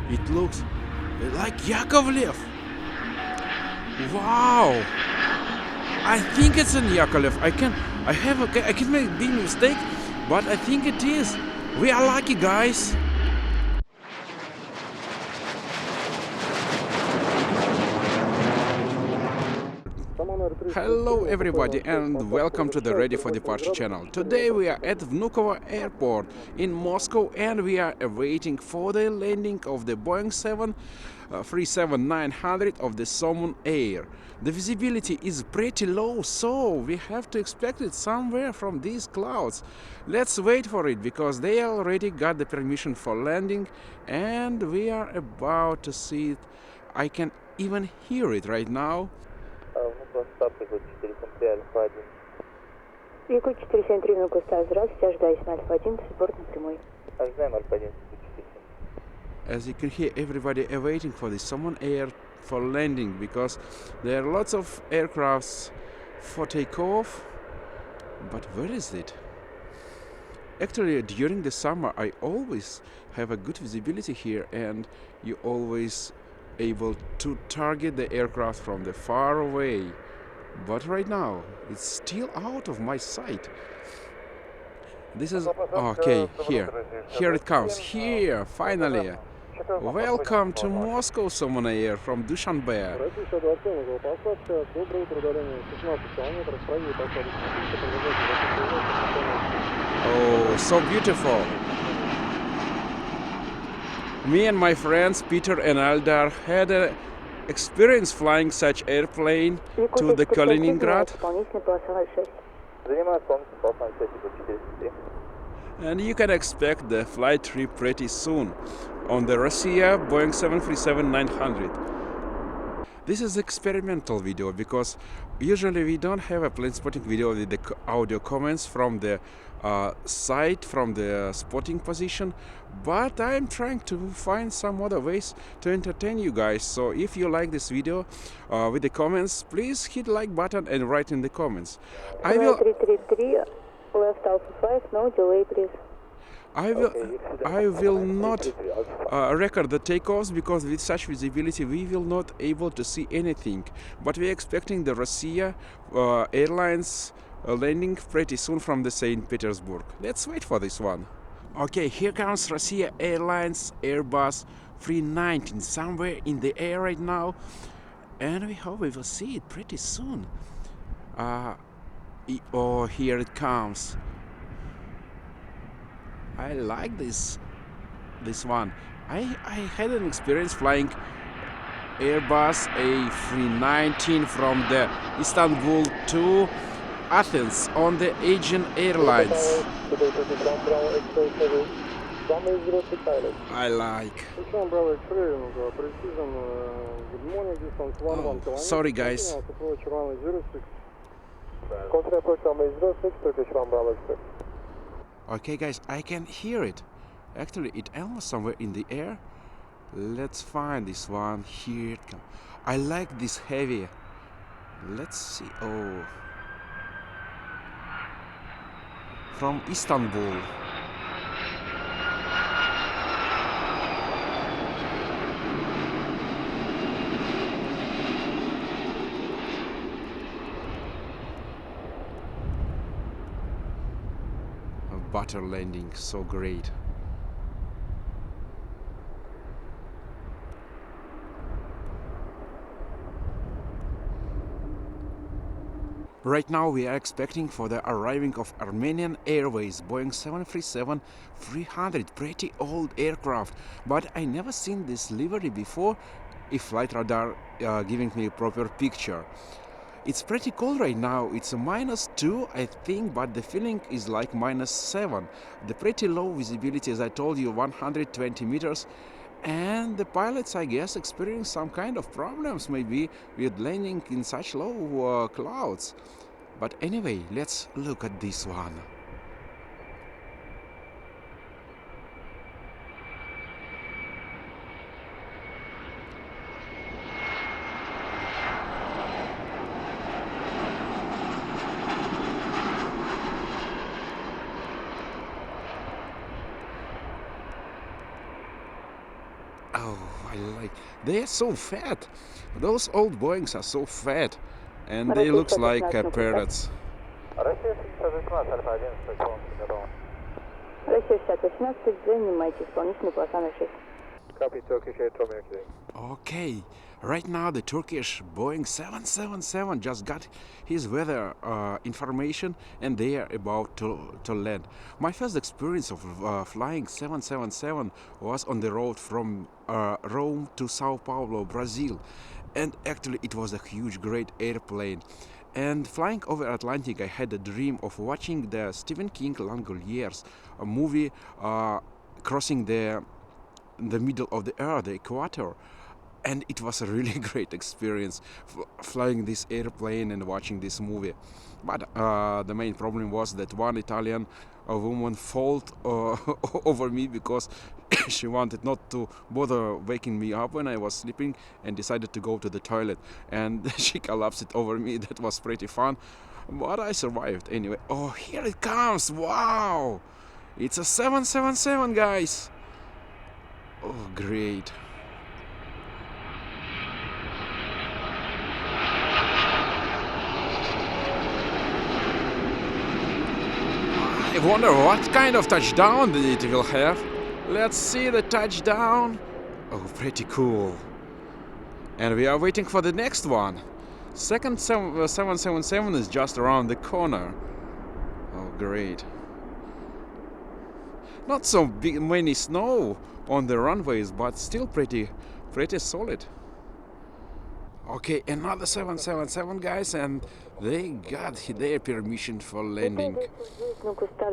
It looks like Yakovlev. Wow! I think it's in Yakovlev. I can make a big mistake, but I think it is. We are lucky, guys. Hello everybody and welcome to the Ready for Departure channel. Today we are at Vnukovo Airport in Moscow and we are awaiting for the landing of the Boeing 737-900 of the Somon Air. The visibility is pretty low, so we have to expect it somewhere from these clouds. Let's wait for it because they already got the permission for landing and we are about to see it. I can even hear it right now. VQ-473 Внукостав, здравствуйте, ожидаюсь на Альфа-1, сбор на прямой. Ожидаем Альфа-1. As you can hear, everybody awaiting for the Somon Air for landing because there are lots of aircrafts for takeoff. But where is it? Actually, during the summer, I always have a good visibility here and you always able to target the aircraft from the far away. But right now, it's still out of my sight. This is... okay, here it comes, here, finally. Welcome to Moscow, Somon Air from Dushanbe. Oh, so beautiful. Me and my friends Peter and Aldar had an experience flying such airplane to the Kaliningrad. And you can expect the flight trip pretty soon on the Rossiya Boeing 737-900. This is experimental video because usually we don't have a plane spotting video with the audio comments from the site, from the spotting position, but I'm trying to find some other ways to entertain you guys. So if you like this video with the comments, please hit the like button and write in the comments. I will... 333, left Alpha 5, no delay please. I will not record the takeoffs because with such visibility we will not able to see anything. But we are expecting the Rossiya Airlines landing pretty soon from the St. Petersburg. Let's wait for this one. Okay, here comes Rossiya Airlines Airbus A330 somewhere in the air right now, and we hope we will see it pretty soon. Oh, here it comes. I like this one. I had an experience flying Airbus A330 from the Istanbul to Athens on the Asian Airlines. I like. Oh, sorry guys. Okay guys, I can hear it. Actually, it almost somewhere in the air. Let's find this one. Here it comes. I like this heavy. Let's see. Oh. From Istanbul. Butter landing, so great. Right now we are expecting for the arriving of Armenian Airways Boeing 737-300, pretty old aircraft, but I never seen this livery before. If flight radar giving me a proper picture. It's pretty cold right now. It's a -2, I think, but the feeling is like -7. The pretty low visibility, as I told you, 120 meters. And the pilots, I guess, experience some kind of problems maybe with landing in such low clouds. But anyway, let's look at this one. Oh, I like. They are so fat. Those old Boeings are so fat, and they looks like parrots. Россия 6018, Альфа 11, готово. Россия 6018, занимайте исполнительный полоса 06. Copy, Turkish Air Terminal. Okay, right now the Turkish Boeing 777 just got his weather information, and they are about to land. My first experience of flying 777 was on the road from Rome to Sao Paulo, Brazil, and actually it was a huge, great airplane. And flying over Atlantic, I had a dream of watching the Stephen King Langoliers, a movie crossing the middle of the earth, the equator. And it was a really great experience flying this airplane and watching this movie. But the main problem was that one Italian woman fell over me because she wanted not to bother waking me up when I was sleeping and decided to go to the toilet. And she collapsed over me. That was pretty fun. But I survived anyway. Oh, here it comes. Wow. It's a 777, guys. Oh, great. I wonder what kind of touchdown it will have. Let's see the touchdown. Oh, pretty cool. And we are waiting for the next one. Second 777 is just around the corner. Oh, great. Not so many snow on the runways, but still pretty solid. Okay, another 777, guys, and they got their permission for landing.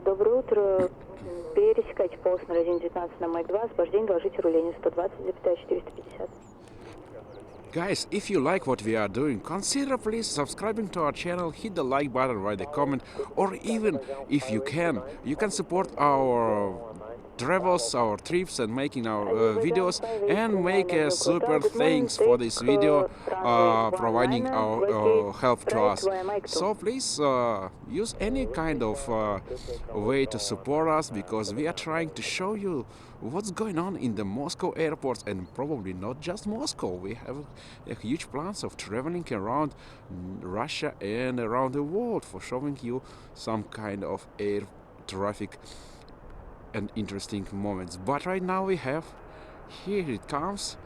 Доброе утро. Пересекайте полос на радио 19 на Майк 2, освобождение, доложите руление 120,450. Guys, if you like what we are doing, consider please subscribing to our channel, hit the like button, write a comment, or even if you can support our travels, our trips, and making our videos, and make a super thanks for this video, providing our help to us. So please use any kind of way to support us, because we are trying to show you what's going on in the Moscow airports, and probably not just Moscow. We have a huge plans of traveling around Russia and around the world for showing you some kind of air traffic and interesting moments. But right now we have, here it comes.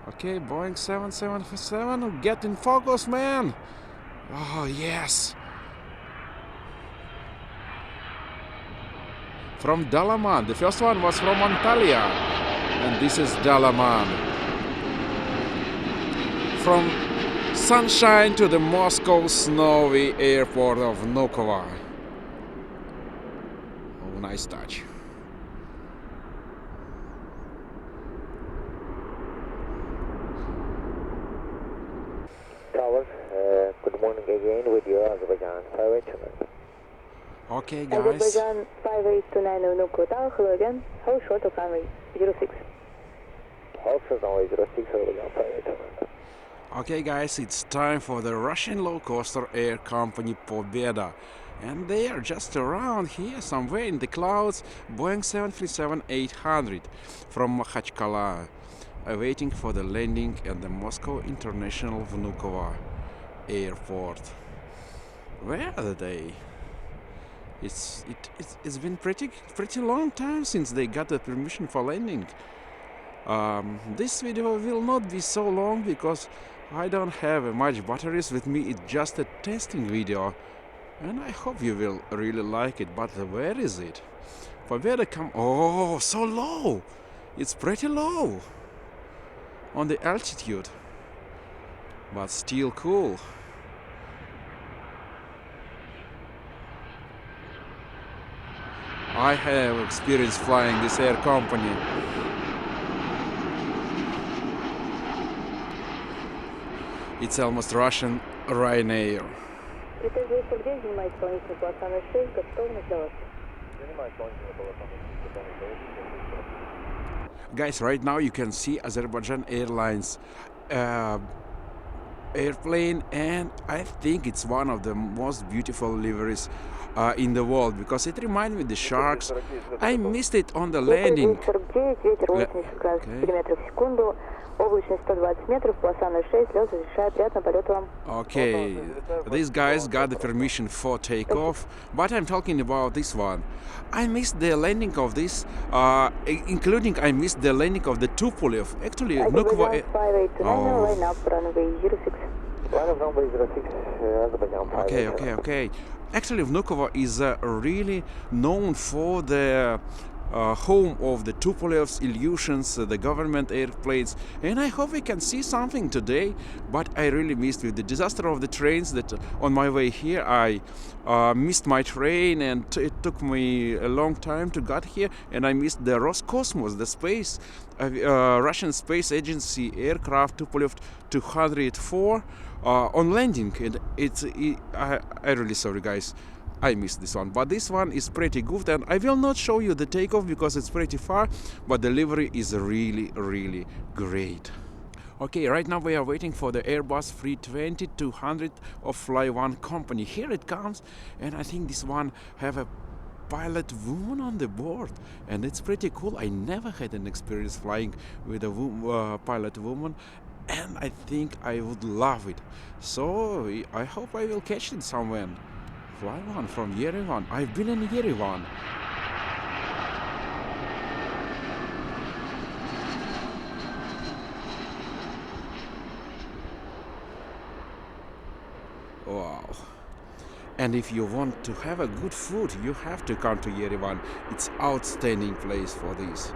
Okay, Boeing 777, get in focus, man. Oh yes. From Dalaman. The first one was from Antalya, and this is Dalaman. From sunshine to the Moscow snowy airport of Vnukovo. Oh, nice touch. Tower, good morning again with your Azerbaijan 589. Okay, guys. Azerbaijan 5829 Vnukovo Tower, hello again. Hold short of runway 06. Hold short runway 06, Azerbaijan 5829. Okay, guys, it's time for the Russian low-coaster air company Pobeda. And they are just around here, somewhere in the clouds, Boeing 737-800 from Makhachkala, waiting for the landing at the Moscow International Vnukovo Airport. Where are they? It's been pretty long time since they got the permission for landing. This video will not be so long because I don't have much batteries with me. It's just a testing video, and I hope you will really like it. But where is it? Pobeda come. Oh, so low! It's pretty low on the altitude, but still cool. I have experience flying this air company. It's almost Russian Ryanair. Guys, right now you can see Azerbaijan Airlines airplane, and I think it's one of the most beautiful liveries in the world, because it reminds me of the sharks. I missed it on the landing. Okay, these guys got the permission for takeoff, but I'm talking about this one. I missed the landing of this, including I missed the landing of the Tupolev. Actually, Vnukovo. Okay. Actually, Vnukovo is really known for the home of the Tupolev's Ilyushins, the government airplanes, and I hope we can see something today. But I really missed with the disaster of the trains that on my way here I missed my train, and it took me a long time to get here, and I missed the Roscosmos, the space Russian space agency aircraft Tupolev 204 on landing, and I really sorry guys, I missed this one, but this one is pretty good, and I will not show you the takeoff because it's pretty far, but the livery is really great. Okay, right now we are waiting for the Airbus A320-200 of Flyone company. Here it comes, and I think this one have a pilot woman on the board, and it's pretty cool. I never had an experience flying with a pilot woman, and I think I would love it. So I hope I will catch it somewhere. Flyone from Yerevan. I've been in Yerevan. Wow. And if you want to have a good food, you have to come to Yerevan. It's outstanding place for this.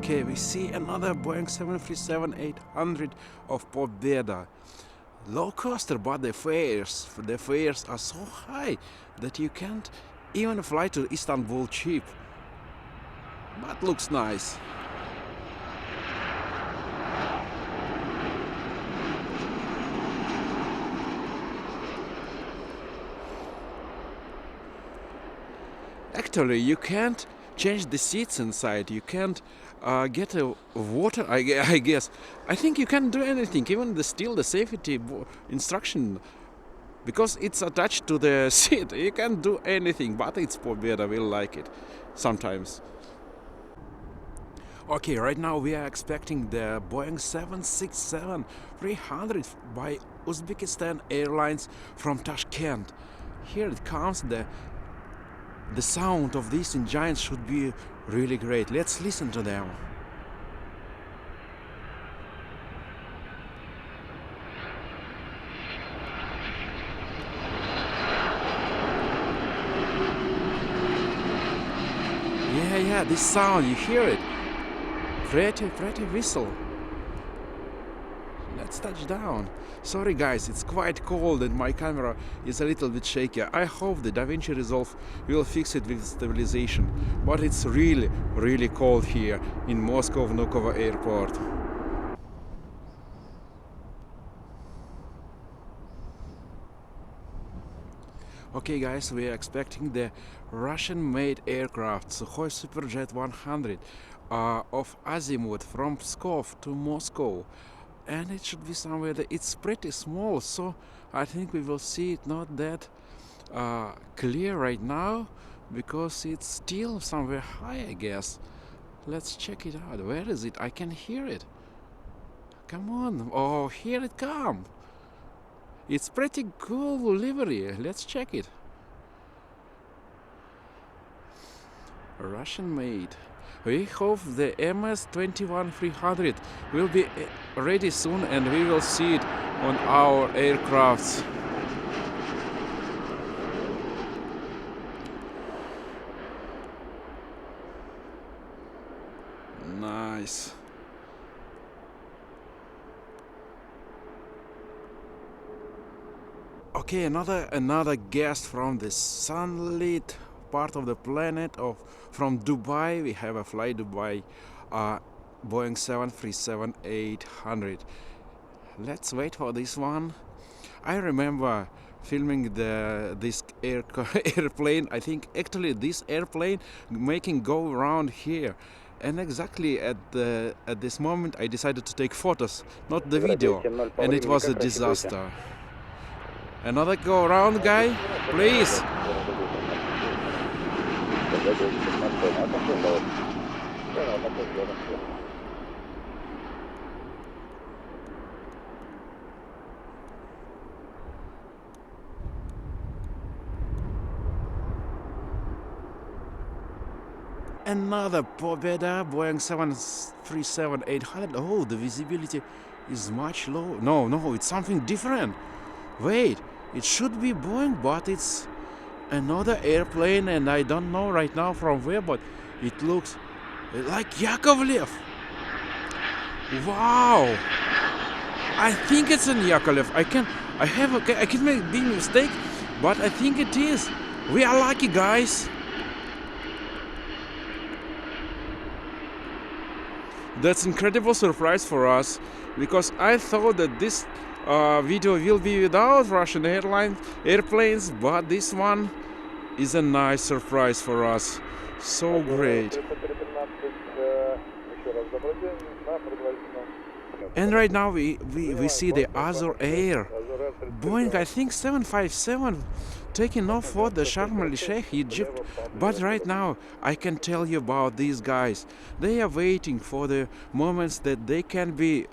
Okay, we see another Boeing 737-800 of Pobeda. Low coaster, but the fares are so high that you can't even fly to Istanbul cheap. But looks nice. Actually, you can't change the seats inside. You can't get a water, I guess. I think you can't do anything, even the safety instruction, because it's attached to the seat. You can't do anything, but it's Pobeda, we'll like it sometimes. Okay, right now we are expecting the Boeing 767-300 by Uzbekistan Airlines from Tashkent. Here it comes. The sound of these engines should be really great. Let's listen to them. Yeah, this sound, you hear it? Pretty whistle. Let's touch down. Sorry guys, it's quite cold and my camera is a little bit shaky. I hope the DaVinci Resolve will fix it with stabilization, but it's really cold here in Moscow Vnukovo Airport. Okay guys, we are expecting the Russian-made aircraft Sukhoi Superjet 100 of Azimuth from Pskov to Moscow. And it should be somewhere that it's pretty small, so I think we will see it not that clear right now, because it's still somewhere high, I guess. Let's check it out. Where is it? I can hear it. Come on. Oh, here it comes. It's pretty cool livery. Let's check it. Russian made. We hope the MS-21-300 will be ready soon and we will see it on our aircrafts. Nice. Okay, another guest from the sunlit part of the planet from Dubai. We have a FlyDubai Boeing 737-800. Let's wait for this one. I remember filming this airplane. I think actually this airplane making go around here. And exactly at this moment I decided to take photos, not the video, and it was a disaster. Another go around, guy, please. Another Pobeda Boeing 737-800. Oh, the visibility is much low. No, it's something different. Wait, it should be Boeing, but it's another airplane, and I don't know right now from where, but it looks like Yakovlev. Wow, I think it's in Yakovlev. I can make big mistake, but I think it is. We are lucky, guys. That's incredible surprise for us, because I thought that this video will be without Russian airplanes, but this one is a nice surprise for us. So great. And right now we see the other air. Boeing, I think 757 taking off for the Sharm el-Sheikh, Egypt. But right now I can tell you about these guys. They are waiting for the moments that they can be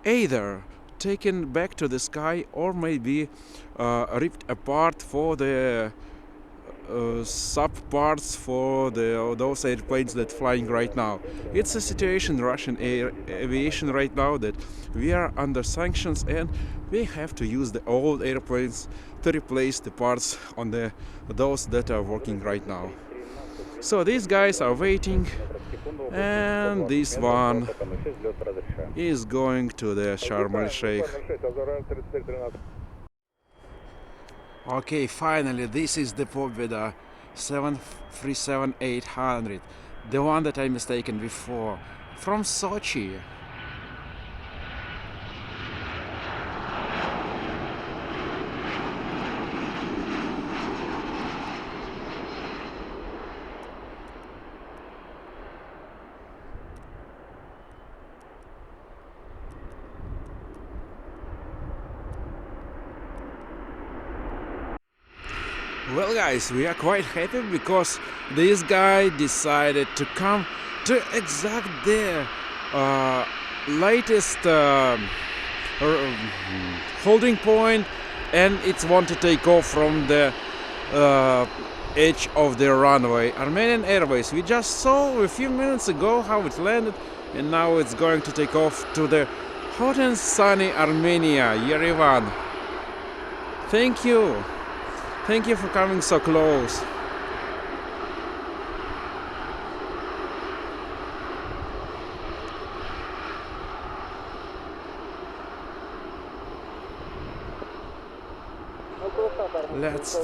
either taken back to the sky or maybe ripped apart for the sub parts for those airplanes that flying right now. It's a situation in Russian aviation right now that we are under sanctions and we have to use the old airplanes to replace the parts on those that are working right now. So these guys are waiting, and this one is going to the Sharm el-Sheikh. Okay, finally, this is the Pobeda 737-800, the one that I mistaken before, from Sochi. Well, guys, we are quite happy because this guy decided to come to exact the latest holding point, and it's want to take off from the edge of the runway. Armenian Airways, we just saw a few minutes ago how it landed, and now it's going to take off to the hot and sunny Armenia, Yerevan. Thank you. Thank you for coming so close.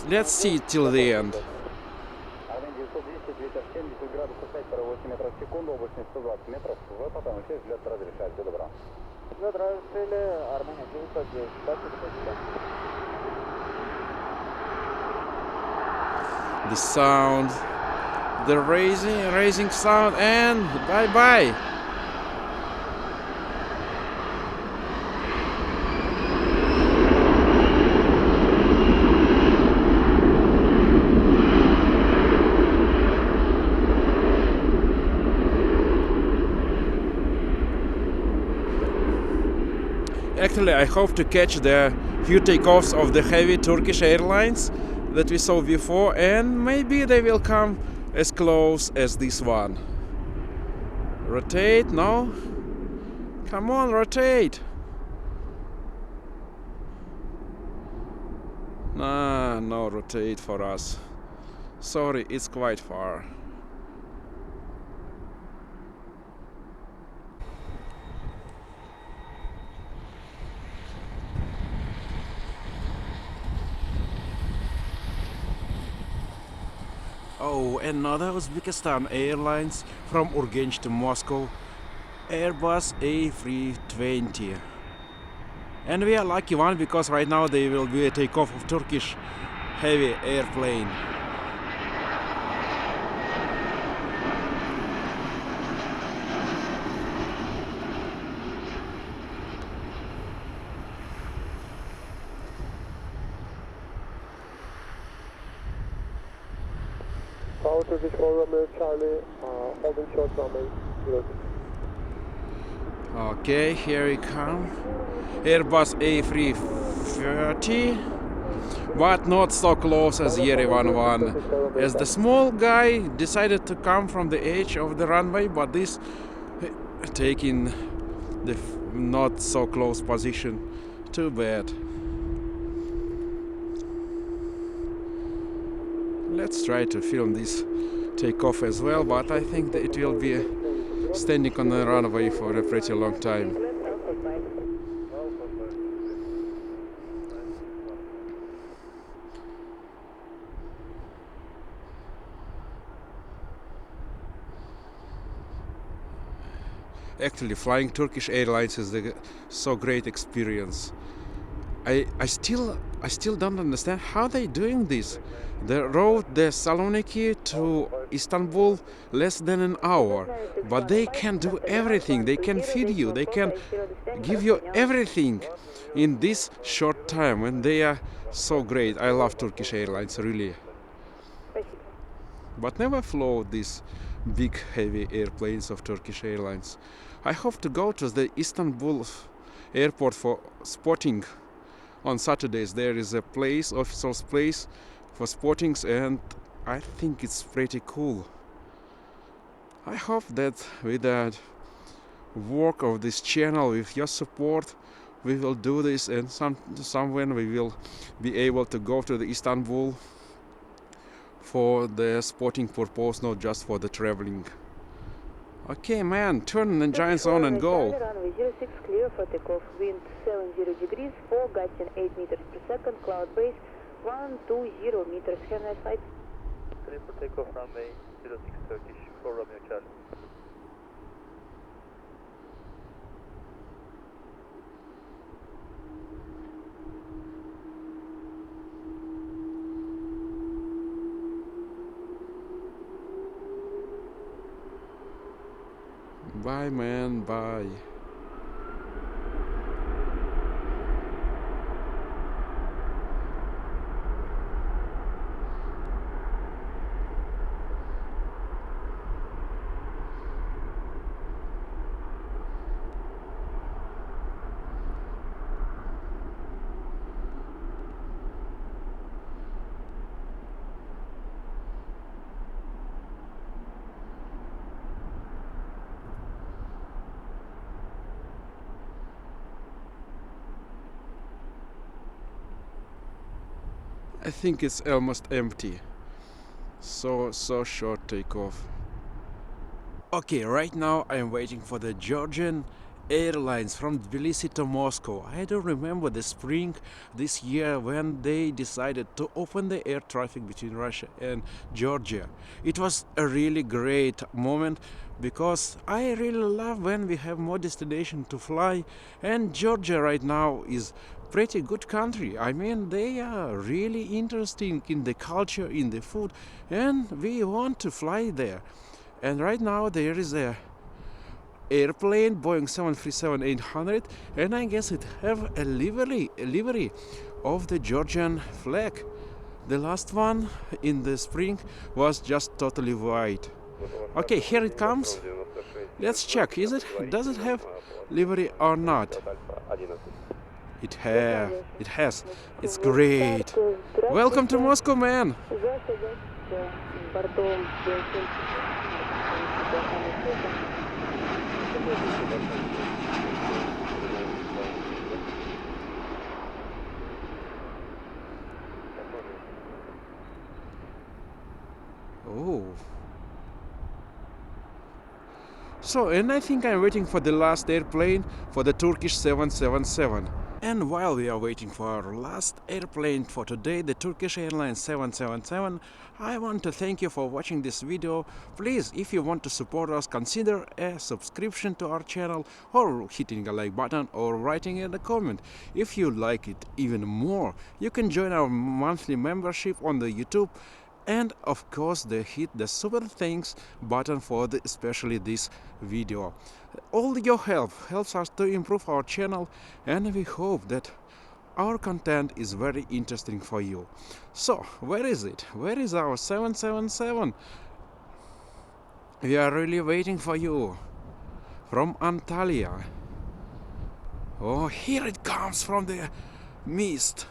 Let's see till the end. The sound, the raising sound, and bye-bye. Actually, I hope to catch the few takeoffs of the heavy Turkish Airlines that we saw before, and maybe they will come as close as this one. Rotate, no? Come on, rotate! Nah, no rotate for us. Sorry, it's quite far. Oh, another Uzbekistan Airlines from Urgench to Moscow, Airbus A320. And we are lucky one because right now they will be a takeoff of Turkish heavy airplane. Turkish 4 Romeo Charlie, holding short runway 06. Okay, here we come. Airbus A330, but not so close as Yerevan one. As the small guy decided to come from the edge of the runway, but this taking the not so close position. Too bad. Let's try to film this takeoff as well, but I think that it will be standing on the runway for a pretty long time. Actually, flying Turkish Airlines is a so great experience. I still don't understand how they doing this. They rode the Saloniki to Istanbul less than an hour, but they can do everything. They can feed you. They can give you everything in this short time, and they are so great. I love Turkish Airlines, really. But never flew these big heavy airplanes of Turkish Airlines. I hope to go to the Istanbul airport for spotting. On Saturdays there is a place, official's place for spottings, and I think it's pretty cool. I hope that with the work of this channel, with your support, we will do this, and somewhen we will be able to go to the Istanbul for the spotting purpose, not just for the traveling. Okay, man, turn the giants on and go. Runway 06 clear for takeoff. Wind 70 degrees, 4 gusting 8 meters per second. Cloud base 120 meters. Have a nice flight. Clear for takeoff. Runway 06 Turkish 4 Romeo Charlie. Bye, man, bye. I think it's almost empty. So short takeoff. Okay, right now I am waiting for the Georgian Airlines from Tbilisi to Moscow. I don't remember the spring this year when they decided to open the air traffic between Russia and Georgia. It was a really great moment because I really love when we have more destination to fly, and Georgia right now is pretty good country. I mean, they are really interesting in the culture, in the food, and we want to fly there. And right now there is a airplane, Boeing 737-800, and I guess it have a livery of the Georgian flag. The last one in the spring was just totally white. Okay, here it comes. Let's check. Does it have livery or not? It has. It's great. Welcome to Moscow, man. Oh. So, and I think I'm waiting for the last airplane for the Turkish 777. And while we are waiting for our last airplane for today, the Turkish Airlines 777, I want to thank you for watching this video. Please, if you want to support us, consider a subscription to our channel, or hitting a like button, or writing in a comment. If you like it even more, you can join our monthly membership on the YouTube. And of course, hit the super thanks button for especially this video. All your help helps us to improve our channel, and we hope that our content is very interesting for you. So, where is it? Where is our 777? We are really waiting for you from Antalya. Oh, here it comes from the mist.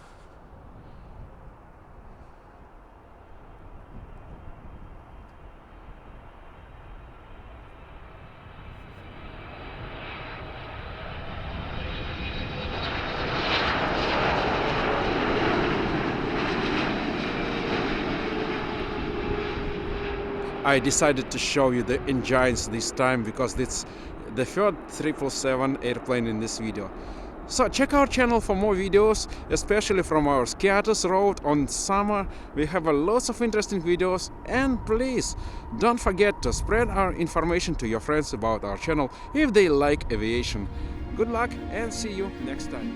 I decided to show you the engines this time because it's the third 777 airplane in this video. So check our channel for more videos, especially from our Skiatos road on summer. We have lots of interesting videos, and please don't forget to spread our information to your friends about our channel if they like aviation. Good luck and see you next time.